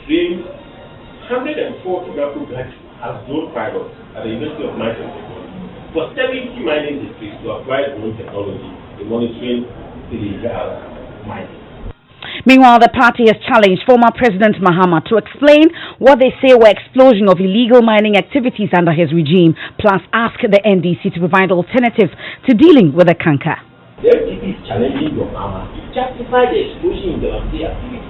trained 140 local graduates as drone pilots at the University of Mines and Technology for 70 mining districts to apply drone technology in monitoring illegal mining. Meanwhile, the party has challenged former President Mahama to explain what they say were explosion of illegal mining activities under his regime, plus ask the NDC to provide alternatives to dealing with the canker. The FDP is challenging Mahama to justify the explosion in the activity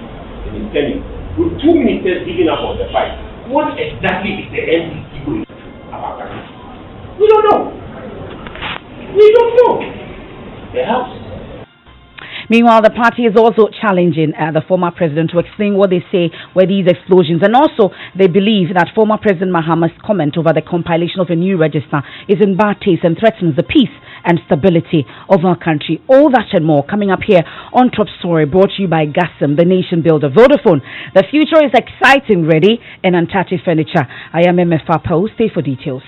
in his tenure, with 2 ministers giving up on the fight. What exactly is the NDC going to do about that? We don't know. Perhaps. Meanwhile, the party is also challenging the former president to explain what they say were these explosions. And also, they believe that former President Mahama's comment over the compilation of a new register is in bad taste and threatens the peace and stability of our country. All that and more coming up here on Top Story, brought to you by Gassam, the nation builder. Vodafone, the future is exciting, ready in Antachi Furniture. I am Emefa Apawu. Stay for details.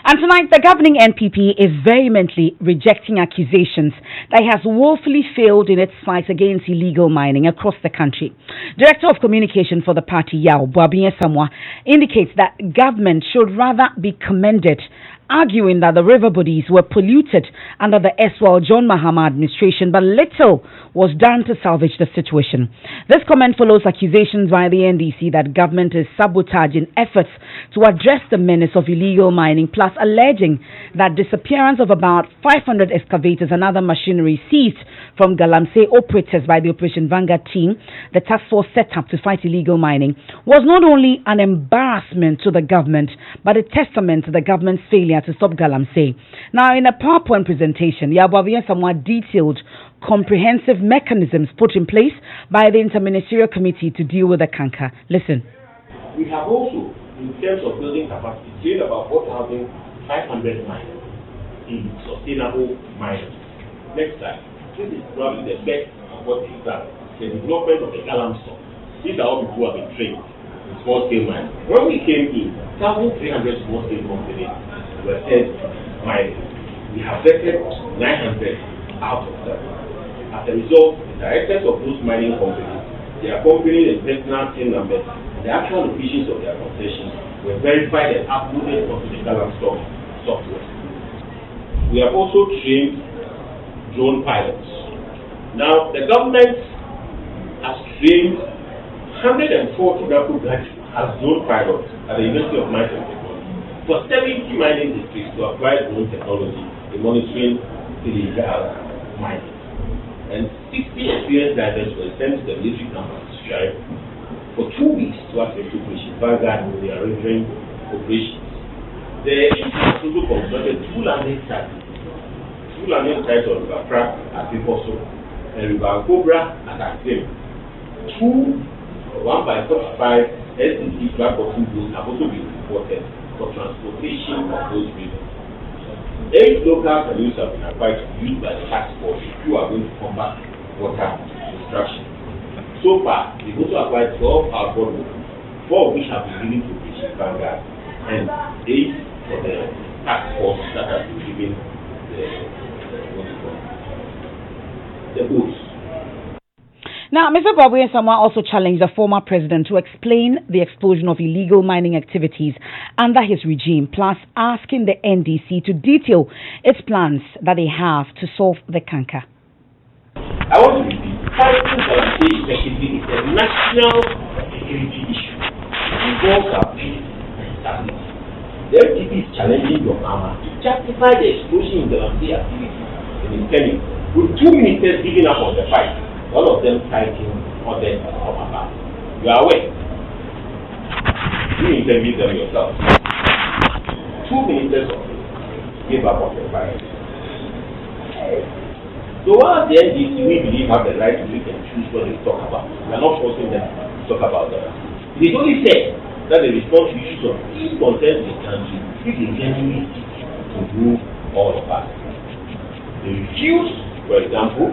And tonight, the governing NPP is vehemently rejecting accusations that it has woefully failed in its fight against illegal mining across the country. Director of Communication for the party, Yao Boabien Samwa, indicates that government should rather be commended, arguing that the river bodies were polluted under the erstwhile John Mahama administration, but little was done to salvage the situation. This comment follows accusations by the NDC that government is sabotaging efforts to address the menace of illegal mining, plus alleging that disappearance of about 500 excavators and other machinery seized from Galamsey operators by the Operation Vanguard team, the task force set up to fight illegal mining, was not only an embarrassment to the government, but a testament to the government's failure to stop Galamsey. Now, in a PowerPoint presentation, Yabawia somewhat detailed comprehensive mechanisms put in place by the Interministerial Committee to deal with the canker. Listen. We have also, in terms of building capacity, trained about 4,500 miners in sustainable mining. Next slide. This is probably the best of what we've done. The development of the Galamsey. These are all people who have been trained in small-scale mining. When we came in, 1,300 small-scale companies were sent mining. We have vetted 900 out of them. As a result, the directors of those mining companies, their company and personal team numbers, and the actual locations of their concessions were verified and uploaded onto the Galamsey software. We have also trained drone pilots. Now, the government has trained 140 local graduates as drone pilots at the University of Mines and Technology for 70 mining districts to apply drone technology in monitoring illegal mining. And 60 experienced divers were sent to the military camp to strive for 2 weeks to assist Operation Vanguard with their rendering operations. The agency has also constructed 2 landing sites. 2 landing sites on River Crack at Piposo and River Cobra at Aksim. 2 1x45 SDC transporting boats have also been reported for transportation of those rivers. 8 local canoes have been acquired to be used by the task force who are going to combat water destruction. So far, they've also acquired 12 outboard boats, 4 of which have been given to Operation Vanguard, and 8 for the task force that has been given the boats. Now, Mr. Boabien Samwa also challenged the former president to explain the explosion of illegal mining activities under his regime, plus asking the NDC to detail its plans that they have to solve the canker. I want to repeat, fighting Galamsey effectively is a national security issue. It involves our peace and stability. The FDP is challenging Mahama to justify the explosion in Galamsey activity in his tenure, with 2 ministers giving up on the fight. All of them fighting others from above. You are aware. You interview them yourself. 2 ministers of gave up on the fight. So while the NDC, we believe, have the right to pick and choose what they talk about, we are not forcing them to talk about them. It is only fair that they respond to issues of peace concerns in the country if they genuinely seek to move all of us. They refuse, for example,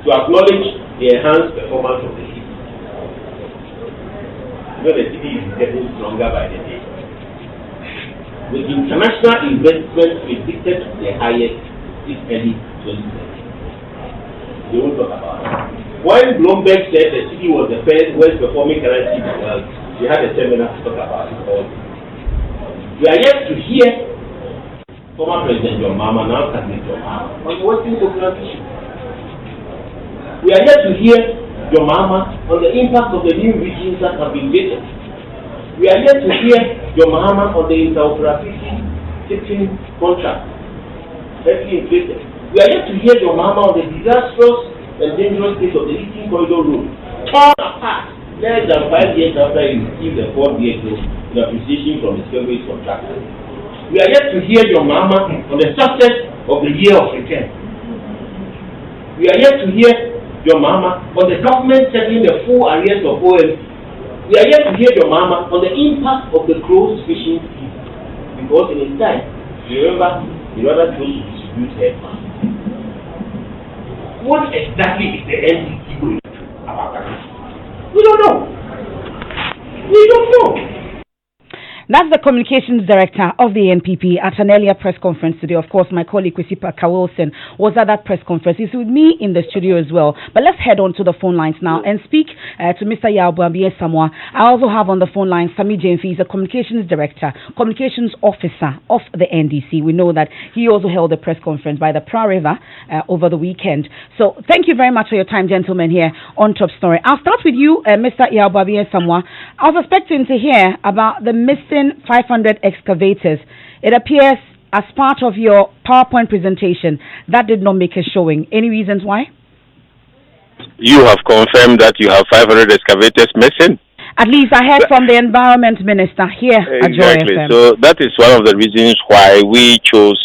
to acknowledge the enhanced performance of the city. You know, the city is getting stronger by the day. The international investment predicted the highest this early 2020. They won't talk about it. When Bloomberg said the city was the first worst performing currency in the world, we had a seminar to talk about it all. We are yet to hear former President John Mahama, now candidate John Mahama, on the Western Coconut issue. We are yet to hear John Mahama on the impact of the new regions that have been created. We are yet to hear John Mahama on the interoperability shipping contract heavily inflated. We are yet to hear John Mahama on the disastrous and dangerous state of the Eastern Corridor Road, torn apart less than 5 years after he received the 4-year in appreciation from his favorite contractor. We are yet to hear John Mahama on the success of the year of return. We are yet to hear John Mahama on the government settling the full arrears of OMC. We are yet to hear John Mahama on the impact of the closed fishing season. Because in his time, you remember, he rather chose to distribute headphones. What exactly is the NDC going to do about that? We don't know. We don't know. That's the communications director of the NPP at an earlier press conference today. Of course, my colleague Emefa Apawu was at that press conference. He's with me in the studio as well. But let's head on to the phone lines now and speak to Mr. Yabuabiye Samoa. I also have on the phone line Sami Jemfi. He's a communications director, communications officer of the NDC. We know that he also held a press conference by the Pra River over the weekend. So thank you very much for your time, gentlemen, here on Top Story. I'll start with you, Mr. Yabuabiye Samoa. I was expecting to hear about the missing 500 excavators. It appears as part of your PowerPoint presentation that did not make a showing. Any reasons why? You have confirmed that you have 500 excavators missing. At least I heard from the environment minister here at Joy FM. So that is one of the reasons why we chose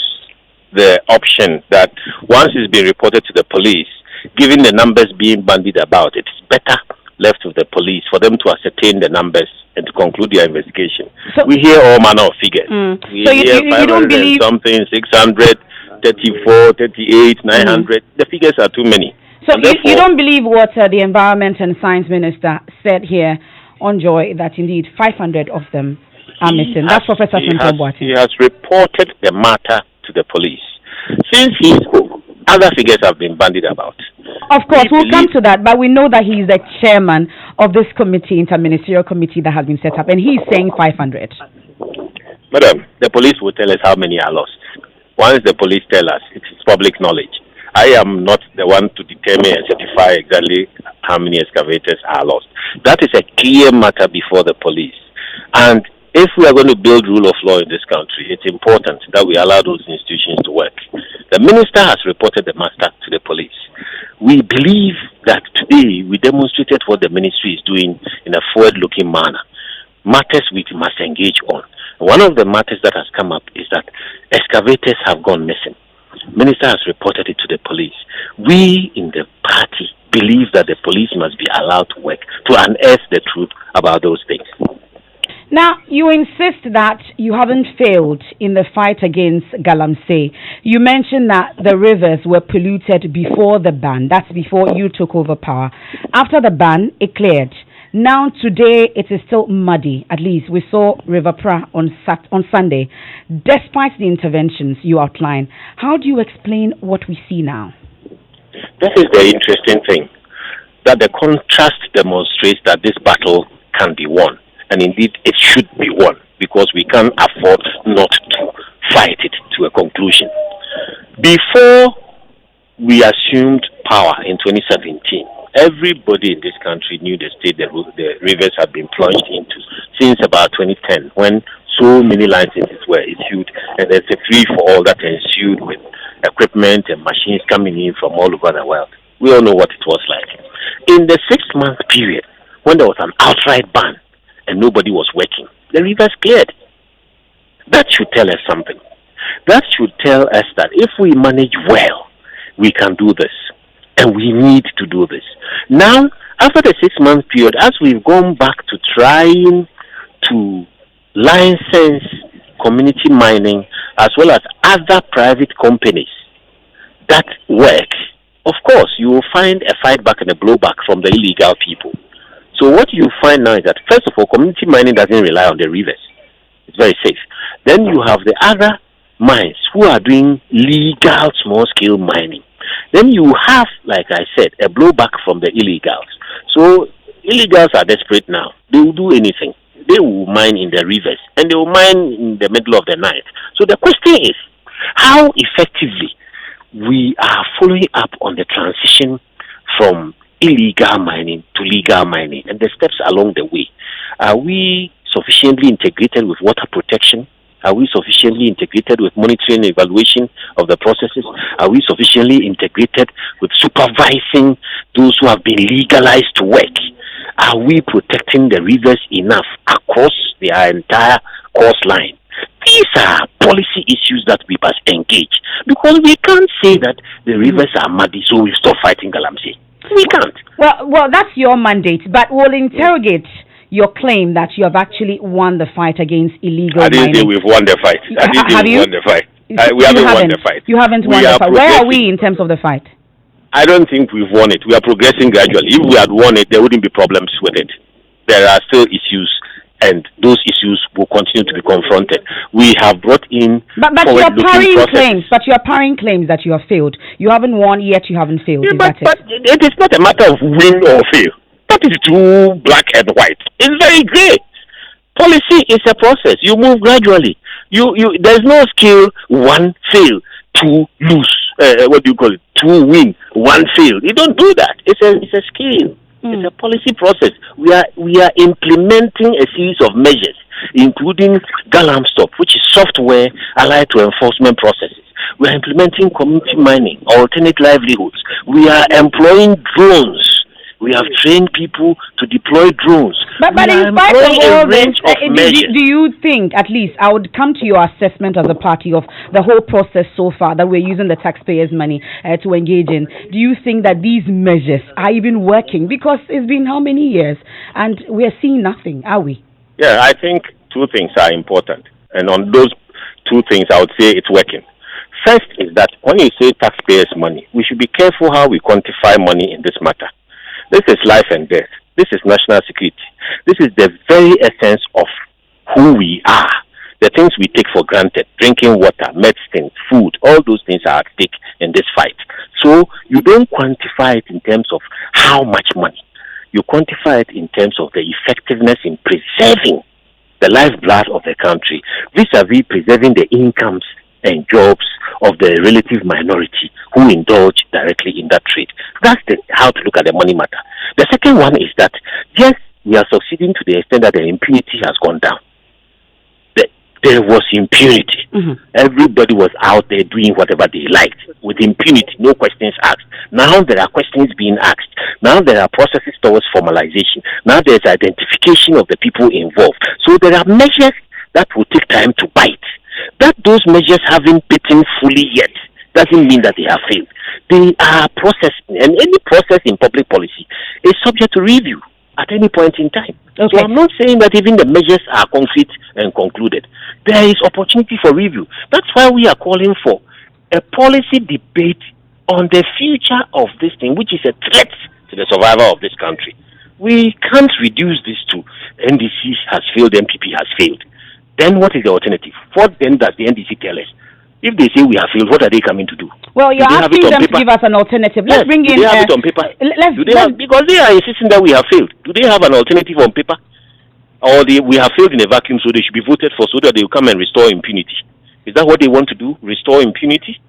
the option that once it's been reported to the police, given the numbers being bandied about, it's better left with the police for them to ascertain the numbers and to conclude their investigation. So, we hear all manner of figures. We so hear you don't believe something, 600, 34, 38, 900. The figures are too many. So you don't believe what the Environment and Science Minister said here on Joy, that indeed 500 of them are missing. That's Professor Sentobwati. He has reported the matter to the police. Since he spoke, other figures have been bandied about. Of course, we'll come to that, but we know that he is the chairman of this committee, interministerial committee that has been set up, and he's saying 500. Madam, the police will tell us how many are lost. Once the police tell us, it's public knowledge. I am not the one to determine and certify exactly how many excavators are lost. That is a clear matter before the police. And if we are going to build rule of law in this country, it's important that we allow those institutions to work. The minister has reported the matter to the police. We believe that today we demonstrated what the ministry is doing in a forward-looking manner. Matters we must engage on. One of the matters that has come up is that excavators have gone missing. Minister has reported it to the police. We in the party believe that the police must be allowed to work to unearth the truth about those things. Now, you insist that you haven't failed in the fight against Galamsey. You mentioned that the rivers were polluted before the ban. That's before you took over power. After the ban, it cleared. Now, today, it is still muddy. At least we saw River Pra on Sunday. Despite the interventions you outlined, how do you explain what we see now? That is the interesting thing, that the contrast demonstrates that this battle can be won. And indeed, it should be won, because we can't afford not to fight it to a conclusion. Before we assumed power in 2017, everybody in this country knew the state the rivers had been plunged into since about 2010, when so many licenses were issued, and there's a free-for-all that ensued with equipment and machines coming in from all over the world. We all know what it was like. In the 6-month period, when there was an outright ban, and nobody was working, the rivers cleared. That should tell us something. That should tell us that if we manage well, we can do this. And we need to do this. Now, after the 6-month period, as we've gone back to trying to license community mining as well as other private companies that work, of course, you will find a fight back and a blowback from the illegal people. So what you find now is that, first of all, community mining doesn't rely on the rivers. It's very safe. Then you have the other mines who are doing legal small-scale mining. Then you have, like I said, a blowback from the illegals. So illegals are desperate now. They will do anything. They will mine in the rivers and they will mine in the middle of the night. So the question is, how effectively we are following up on the transition from illegal mining to legal mining and the steps along the way. Are we sufficiently integrated with water protection? Are we sufficiently integrated with monitoring and evaluation of the processes? Are we sufficiently integrated with supervising those who have been legalized to work? Are we protecting the rivers enough across their entire coastline? These are policy issues that we must engage, because we can't say that the rivers are muddy, so we stop fighting Galamsey. We can't. Well, that's your mandate, but we'll interrogate your claim that you have actually won the fight against illegal mining. I didn't say we've won the fight. I didn't say we've won the fight. We haven't won the fight. You haven't won the fight. Where are we in terms of the fight? I don't think we've won it. We are progressing gradually. If we had won it, there wouldn't be problems with it. There are still issues, and those issues will continue to be confronted. We have brought in but you're parrying claims. But you're parrying claims that you have failed. You haven't won yet. You haven't failed. Yeah, but it is not a matter of win or fail. That is too black and white. It's very gray. Policy is a process. You move gradually. There's no skill, one fail, two lose. What do you call it? Two win, one fail. You don't do that. It's a skill. It's a policy process. We are implementing a series of measures, including Galamstop, which is software allied to enforcement processes. We are implementing community mining, alternate livelihoods. We are employing drones. We have trained people to deploy drones. But in spite of all this, do you think, at least, I would come to your assessment as a party of the whole process so far that we're using the taxpayers' money to engage in? Do you think that these measures are even working? Because it's been how many years and we're seeing nothing, are we? Yeah, I think two things are important. And on those two things, I would say it's working. First is that when you say taxpayers' money, we should be careful how we quantify money in this matter. This is life and death. This is national security. This is the very essence of who we are. The things we take for granted, drinking water, medicine, food, all those things are at stake in this fight. So you don't quantify it in terms of how much money. You quantify it in terms of the effectiveness in preserving the lifeblood of the country, vis-a-vis preserving the incomes and jobs of the relative minority who indulge directly in that trade. That's how to look at the money matter. The second one is that, yes, we are succeeding to the extent that the impunity has gone down. There was impunity. Mm-hmm. Everybody was out there doing whatever they liked with impunity, no questions asked. Now there are questions being asked. Now there are processes towards formalization. Now there's identification of the people involved. So there are measures that will take time to bite. That those measures haven't bitten fully yet doesn't mean that they have failed. They are processing, and any process in public policy is subject to review at any point in time. Okay. So I'm not saying that even the measures are concrete and concluded. There is opportunity for review. That's why we are calling for a policy debate on the future of this thing, which is a threat to the survival of this country. We can't reduce this to NDC has failed, MPP has failed. Then what is the alternative? What then does the NDC tell us? If they say we have failed, what are they coming to do? Well, you're asking them to give us an alternative. Let's bring in... Do they have it on paper? Because they are insisting that we have failed. Do they have an alternative on paper? Or we have failed in a vacuum, so they should be voted for so that they will come and restore impunity? Is that what they want to do? Restore impunity?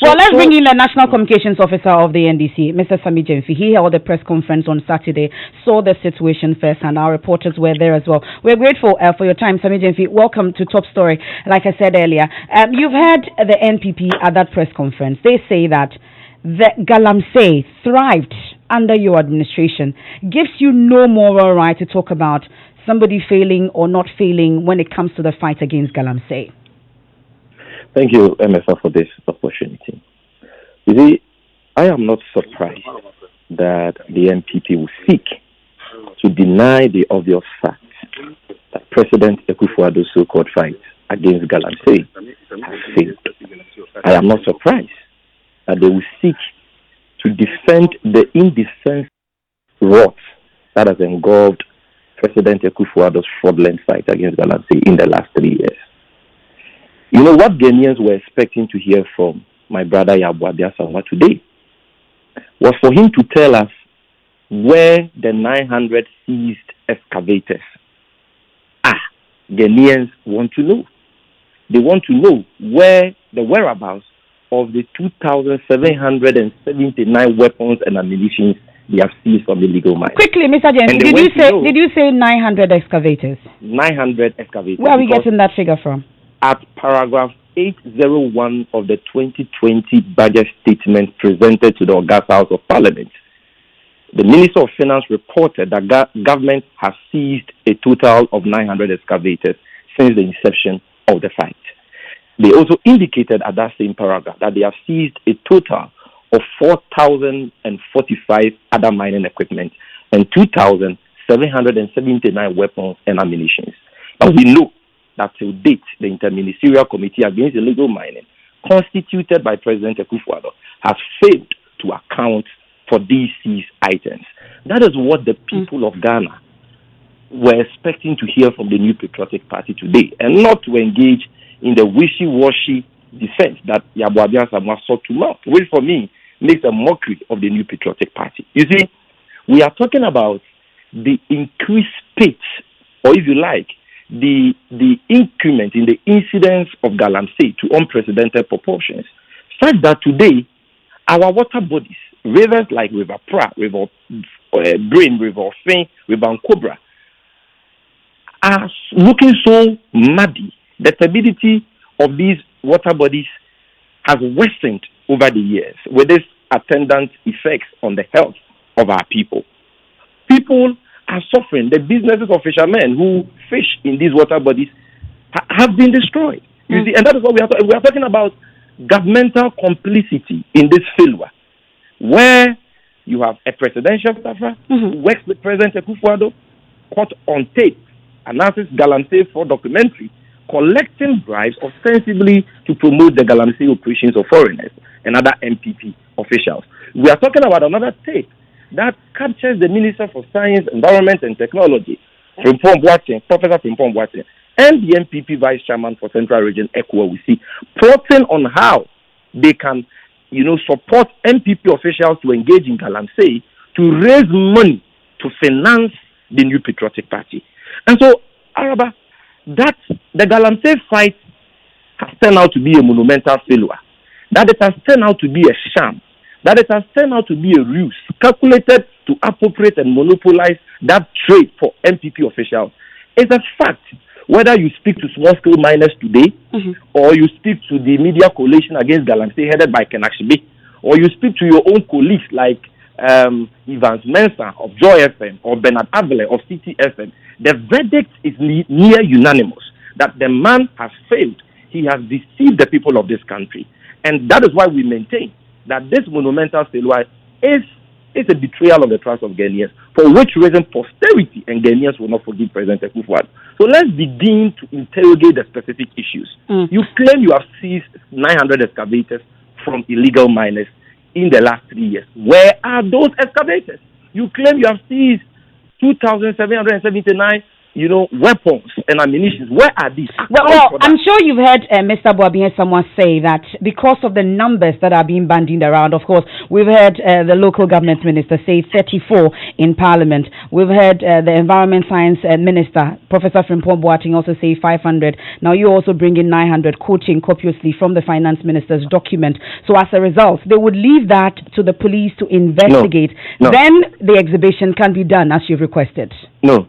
Well, let's bring in the National Communications Officer of the NDC, Mr. Sami Gyamfi. He held a press conference on Saturday, saw the situation first, and our reporters were there as well. We're grateful for your time, Sami Gyamfi. Welcome to Top Story. Like I said earlier, you've heard the NPP at that press conference. They say that the Galamsey thrived under your administration, gives you no moral right to talk about somebody failing or not failing when it comes to the fight against Galamsey. Thank you, Emefa, for this opportunity. You see, I am not surprised that the NPP will seek to deny the obvious fact that President Akufo-Addo's so-called fight against Galamsey has failed. I am not surprised that they will seek to defend the indefensible rot that has engulfed President Akufo-Addo's fraudulent fight against Galamsey in the last 3 years. You know what Ghanaians were expecting to hear from my brother Yabuabia Samwa today was for him to tell us where the 900 seized excavators are. Ghanaians want to know. They want to know where the whereabouts of the 2,779 weapons and ammunition they have seized from illegal mines. Quickly, Mr. James, did you say 900 excavators? 900 excavators. Where are we getting that figure from? At paragraph 801 of the 2020 budget statement presented to the August House of Parliament, the Minister of Finance reported that government has seized a total of 900 excavators since the inception of the fight. They also indicated at that same paragraph that they have seized a total of 4,045 other mining equipment and 2,779 weapons and ammunition. But we know that to date, the Interministerial Committee Against Illegal Mining, constituted by President Akufo-Addo, has failed to account for these seized items. That is what the people of Ghana were expecting to hear from the New Patriotic Party today, and not to engage in the wishy-washy defense that Yabuabia Samwa sought to mount, which for me makes a mockery of the New Patriotic Party. You see, we are talking about the increased pitch, or if you like, the increment in the incidence of galamsey to unprecedented proportions, such that today our water bodies, rivers like River Pra, River Brain, River Fin, River Cobra, are looking so muddy. The turbidity of these water bodies has worsened over the years, with its attendant effects on the health of our people. People are suffering. The businesses of fishermen who fish in these water bodies have been destroyed. You see, and that is what we are talking about: governmental complicity in this failure, where you have a presidential staffer who works with President Akufo-Addo, caught on tape, announces galamsey for documentary, collecting bribes ostensibly to promote the galamsey operations of foreigners and other MPP officials. We are talking about another tape that captures the Minister for Science, Environment and Technology, Professor Frimpong Boateng, and the MPP Vice Chairman for Central Region, Ekwa Wisi, plotting on how they can, support MPP officials to engage in galamsey to raise money to finance the New Patriotic Party. And so, Araba, that the galamsey fight has turned out to be a monumental failure, that it has turned out to be a sham, that it has turned out to be a ruse calculated to appropriate and monopolize that trade for MPP officials. It's a fact. Whether you speak to small-scale miners today, or you speak to the media coalition against galamsey headed by Ken Akshibi, or you speak to your own colleagues like Evans Mensah of Joy FM or Bernard Avele of City FM, the verdict is near unanimous that the man has failed. He has deceived the people of this country. And that is why we maintain that this monumental failure is a betrayal of the trust of Ghanaians, for which reason posterity and Ghanaians will not forgive President Akufo-Addo. So let's begin to interrogate the specific issues. You claim you have seized 900 excavators from illegal miners in the last 3 years. Where are those excavators? You claim you have seized 2,779 weapons and ammunition. Where are these? Well, I'm sure you've heard Mr. Boabien someone say that because of the numbers that are being bandied around, of course, we've heard the local government minister say 34 in Parliament. We've heard the Environment Science Minister, Professor Frimpong Boateng, also say 500. Now you also bring in 900, quoting copiously from the Finance Minister's document. So as a result, they would leave that to the police to investigate. No. Then the exhibition can be done as you've requested. No,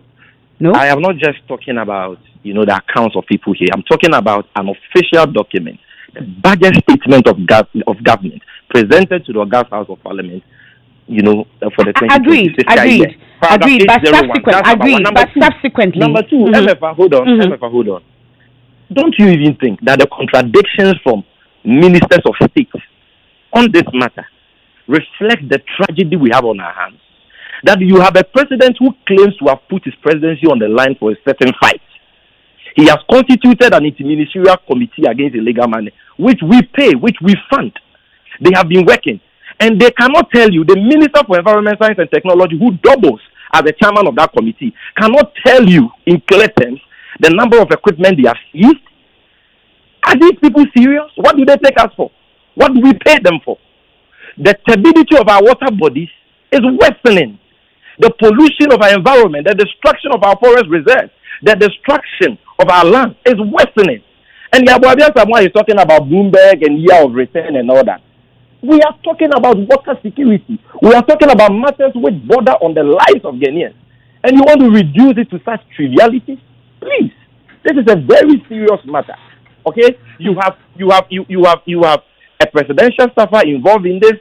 I am not just talking about, the accounts of people here. I'm talking about an official document, the budget statement of government presented to the August House of Parliament, for the 2020 fiscal year. Agreed. But subsequently. Number two, Emefa, hold on. Don't you even think that the contradictions from ministers of state on this matter reflect the tragedy we have on our hands? That you have a president who claims to have put his presidency on the line for a certain fight. He has constituted an interministerial committee against illegal money, which we pay, which we fund. They have been working. And they cannot tell you, the Minister for Environment, Science and Technology, who doubles as the chairman of that committee, cannot tell you in clear terms the number of equipment they have seized. Are these people serious? What do they take us for? What do we pay them for? The turbidity of our water bodies is worsening. The pollution of our environment, the destruction of our forest reserves, the destruction of our land is worsening. And Yabuabia Samoa is talking about Bloomberg and year of return and all that. We are talking about water security. We are talking about matters which border on the lives of Ghanaians. And you want to reduce it to such trivialities? Please. This is a very serious matter. Okay? You have a presidential staffer involved in this,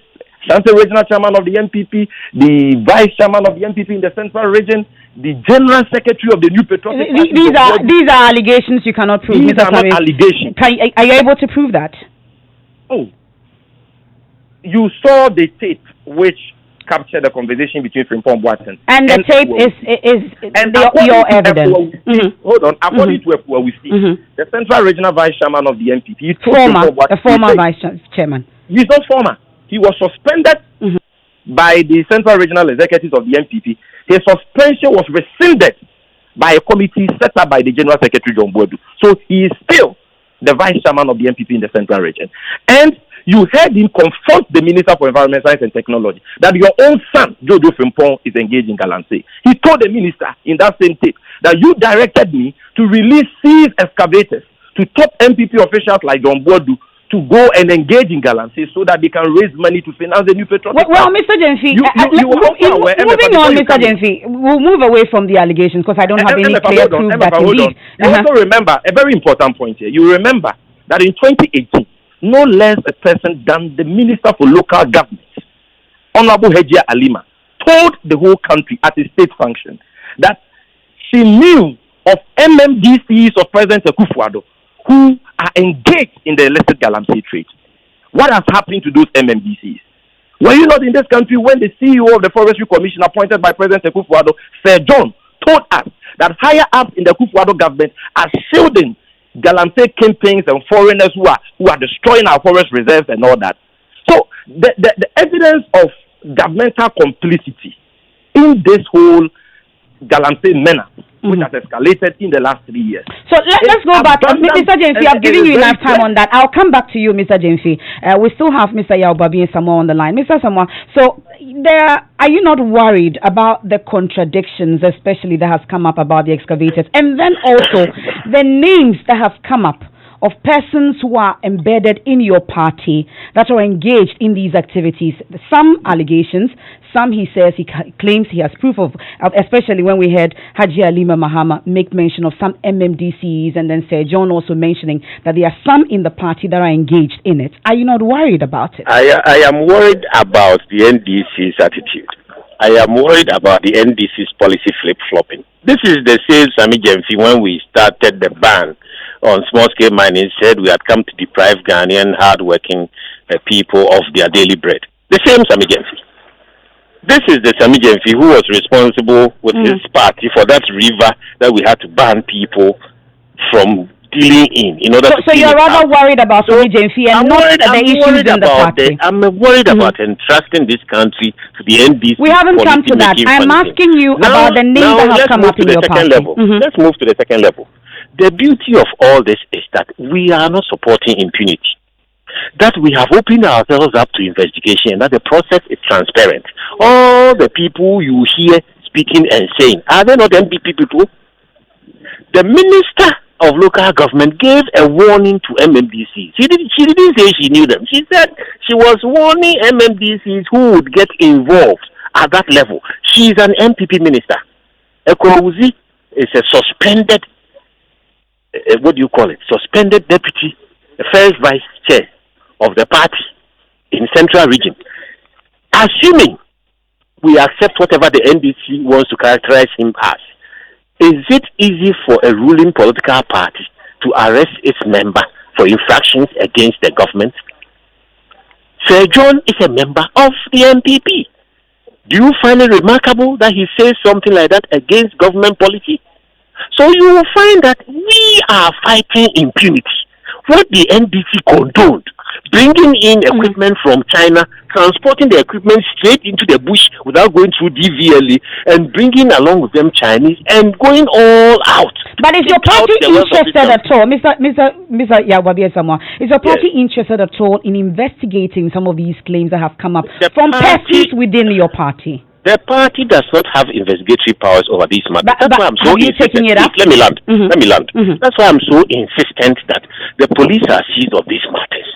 Central Regional Chairman of the NPP, the Vice Chairman of the NPP in the Central Region, the General Secretary of the New Patriotic Party. These are allegations you cannot prove. These are not allegations. Are you able to prove that? Oh. You saw the tape which captured the conversation between Frimpong Boateng. And the tape is your evidence. Hold on. According to Epuwa, we see the Central Regional Vice Chairman of the NPP. The former Vice Chairman. He's not former. He was suspended by the Central Regional Executives of the NPP. His suspension was rescinded by a committee set up by the General Secretary, John Boadu. So he is still the Vice Chairman of the NPP in the Central Region. And you heard him confront the Minister for Environment, Science and Technology that your own son, Jojo Frimpong, is engaged in Galamsey. He told the minister in that same tape that you directed me to release seized excavators to top NPP officials like John Boadu to go and engage in Galamsey so that they can raise money to finance the new petrol. Well, Mr. Jenfi, moving on, Mr. Jenfi, we'll move away from the allegations because I don't have any clear proof that indeed. You also remember a very important point here. You remember that in 2018, no less a person than the Minister for Local Government, Honorable Hejia Alima, told the whole country at a state function that she knew of MMDCs of President Akufo-Addo who are engaged in the illicit Galamsey trade. What has happened to those MMDCs? Were you not in this country when the CEO of the Forestry Commission appointed by President Akufo-Addo, Sir John, told us that higher ups in the Akufo-Addo government are shielding Galamsey kingpins and foreigners who are destroying our forest reserves and all that? So the evidence of governmental complicity in this whole Galamsey menace, which has escalated in the last 3 years. So let's go back. Mr. Jenfi, I've given you enough time on that. I'll come back to you, Mr. Jenfi. We still have Mr. Yaobabi and Samoa on the line. Mr. Samoa, so are you not worried about the contradictions, especially that has come up about the excavators, and then also the names that have come up of persons who are embedded in your party that are engaged in these activities? Some allegations, some he says he claims he has proof of, especially when we heard Haji Alima Mahama make mention of some MMDCs, and then Sir John also mentioning that there are some in the party that are engaged in it. Are you not worried about it? I am worried about the NDC's attitude. I am worried about the NDC's policy flip-flopping. This is the same Sami Gemfi when we started the ban on small-scale mining, said we had come to deprive Ghanaian hard-working people of their daily bread. The same Sami Gemfi. This is the Sami Gemfi who was responsible with his party for that river that we had to ban people from dealing in order to. So you're rather worried about Sami Gemfi and not the issues in the party. I'm worried about entrusting this country to the NDC. We haven't come to that. I'm asking you about the names that have come up in your party. Let's move to the second level. The beauty of all this is that we are not supporting impunity. That we have opened ourselves up to investigation and that the process is transparent. All the people you hear speaking and saying, are they not MPP people? The Minister of Local Government gave a warning to MMDCs. She didn't say she knew them. She said she was warning MMDCs who would get involved at that level. She is an MPP minister. Ekowuzi is a suspended suspended deputy, the first vice chair of the party in Central Region. Assuming we accept whatever the NDC wants to characterize him as, is it easy for a ruling political party to arrest its member for infractions against the government? Sir John is a member of the NPP. Do you find it remarkable that he says something like that against government policy? So you will find that we are fighting impunity. What the NDC condoned bringing in equipment from China, transporting the equipment straight into the bush without going through DVLE, and bringing along with them Chinese and going all out. But is your party interested at all, Mr. Yawabi-Asamoah, is your party interested at all in investigating some of these claims that have come up from persons within your party? The party does not have investigatory powers over these matters. That's why I'm so insistent. Let me land. That's why I'm so insistent that the police are seized of these matters.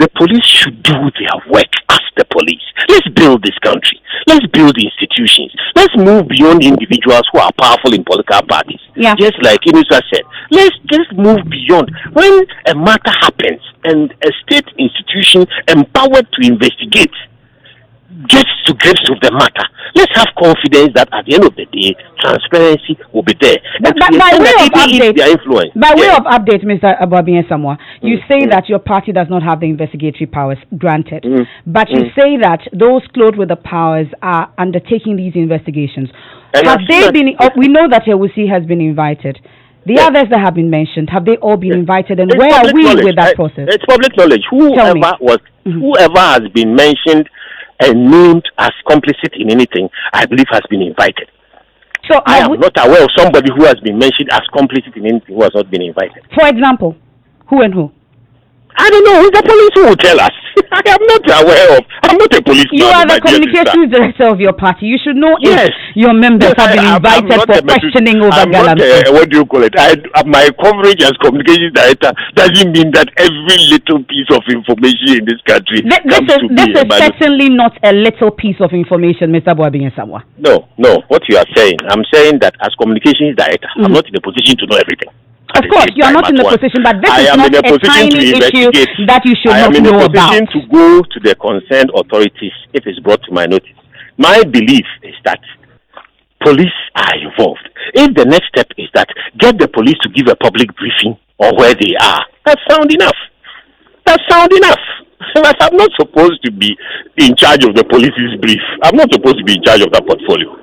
The police should do their work as the police. Let's build this country. Let's build institutions. Let's move beyond individuals who are powerful in political parties. Yeah. Just like Inusa said, let's just move beyond. When a matter happens and a state institution empowered to investigate gets to grips with the matter, let's have confidence that at the end of the day, transparency will be there. By way of update, Mr. Yawabi-Asamoah, you say that your party does not have the investigatory powers, granted, but you say that those clothed with the powers are undertaking these investigations. And have they been? We know that Ewusi has been invited. The others that have been mentioned, have they all been invited? And where are we with that process? It's public knowledge. Whoever has been mentioned and named as complicit in anything, I believe has been invited. So I am not aware of somebody who has been mentioned as complicit in anything who has not been invited. For example, who and who? I don't know. The police will tell us. I am not aware of. I'm not a policeman. You are the communications director of your party. You should know if your members have been invited for questioning over Galamsey. What do you call it? My coverage as communications director doesn't mean that every little piece of information in this country This is certainly not a little piece of information, Mr. Yawabi-Asamoah. No. What you are saying, I'm saying that as communications director, I'm not in a position to know everything. Of course, you are not in a position, but this is not a tiny issue that you should not know about. I am in a position to go to the concerned authorities if it's brought to my notice. My belief is that police are involved. If the next step is that get the police to give a public briefing on where they are, that's sound enough. But I'm not supposed to be in charge of the police's brief. I'm not supposed to be in charge of that portfolio.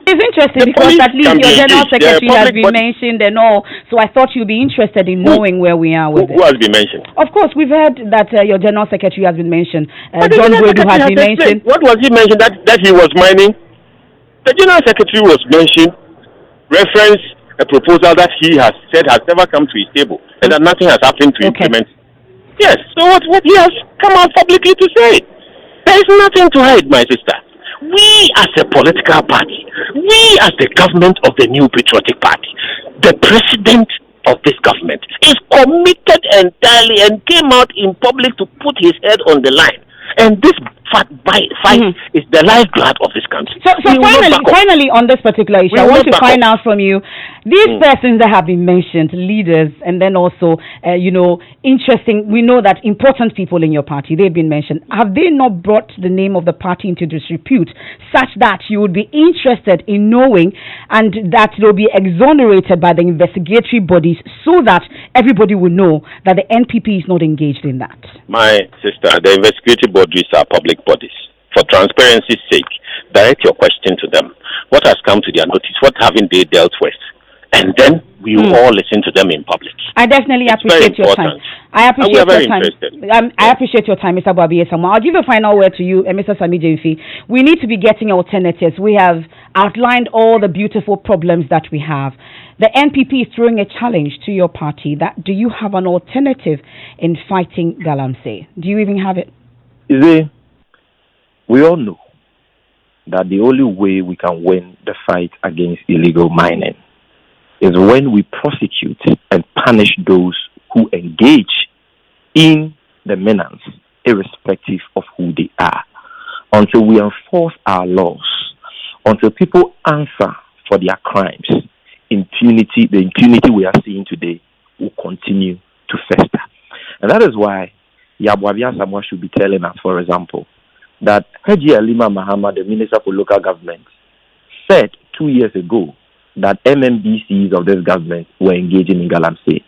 It's interesting because at least your general secretary has been mentioned and all, so I thought you'd be interested in knowing where we are with it. Who has been mentioned? Of course, we've heard that your general secretary has been mentioned. John Boydu has been mentioned. What was he mentioned? That he was mining? The general secretary was mentioned, reference a proposal that he has said has never come to his table and that nothing has happened to implement. Yes, so what he has come out publicly to say. There is nothing to hide, my sister. We as a political party, we as the government of the New Patriotic Party, the president of this government is committed entirely and came out in public to put his head on the line. And this fight is the lifeblood of this country. So finally, on this particular issue, I want to find out from you, these persons that have been mentioned, leaders, and then also, interesting, we know that important people in your party, they've been mentioned. Have they not brought the name of the party into disrepute such that you would be interested in knowing and that they'll be exonerated by the investigatory bodies so that everybody will know that the NPP is not engaged in that? My sister, the investigatory bodies are public bodies. For transparency's sake, direct your question to them. What has come to their notice? What haven't they dealt with? And then we will all listen to them in public. I definitely appreciate your time. I appreciate your time. I appreciate your time, Mr. Yawabi-Asamoah. I'll give a final word to you, Mr. Sami Gyamfi. We need to be getting alternatives. We have outlined all the beautiful problems that we have. The NPP is throwing a challenge to your party. Do you have an alternative in fighting Galamsey? Do you even have it? You see, we all know that the only way we can win the fight against illegal mining is when we prosecute and punish those who engage in the menace, irrespective of who they are. Until we enforce our laws, until people answer for their crimes, the impunity we are seeing today will continue to fester. And that is why Yawabi-Asamoah should be telling us, for example, that Haji Alima Mahama, the Minister for Local Government, said 2 years ago that MMBCs of this government were engaging in Galamsey.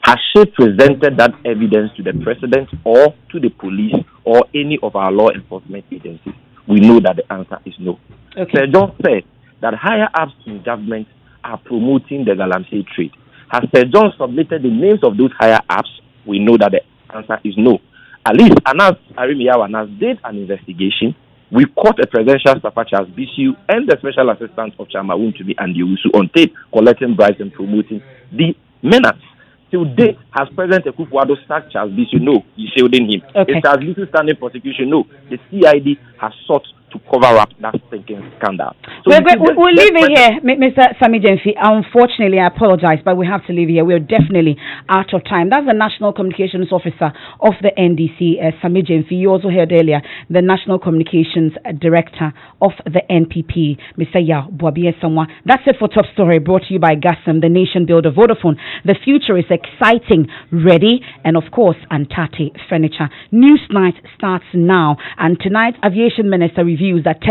Has she presented that evidence to the president or to the police or any of our law enforcement agencies? We know that the answer is no. Okay. Sir John said that higher ups in government are promoting the Galamsey trade. Has Sir John submitted the names of those higher ups? We know that the answer is no. At least Anas Arimiyawa Anas did an investigation. We caught a presidential staffer, Charles Bisu, and the special assistant of Chama Wuntumi and Yewusu on tape collecting bribes and promoting the menace. Till date, has President Akufo-Addo sacked Charles Bisu? No, he's shielding him. Okay. Is Charles Bisu standing prosecution? No, the CID has sought to cover up that stinking scandal. So we'll leave it here, Mr. Sami Gyamfi. Unfortunately, I apologize, but we have to leave here. We're definitely out of time. That's the National Communications Officer of the NDC, Sami Gyamfi. You also heard earlier the National Communications Director of the NPP, Mr. Yao Boabiye-Samwa. That's it for Top Story, brought to you by Gasem, the nation builder, Vodafone. The future is exciting, ready, and of course, Antate Furniture. News Night starts now, and tonight, Aviation Minister reviews that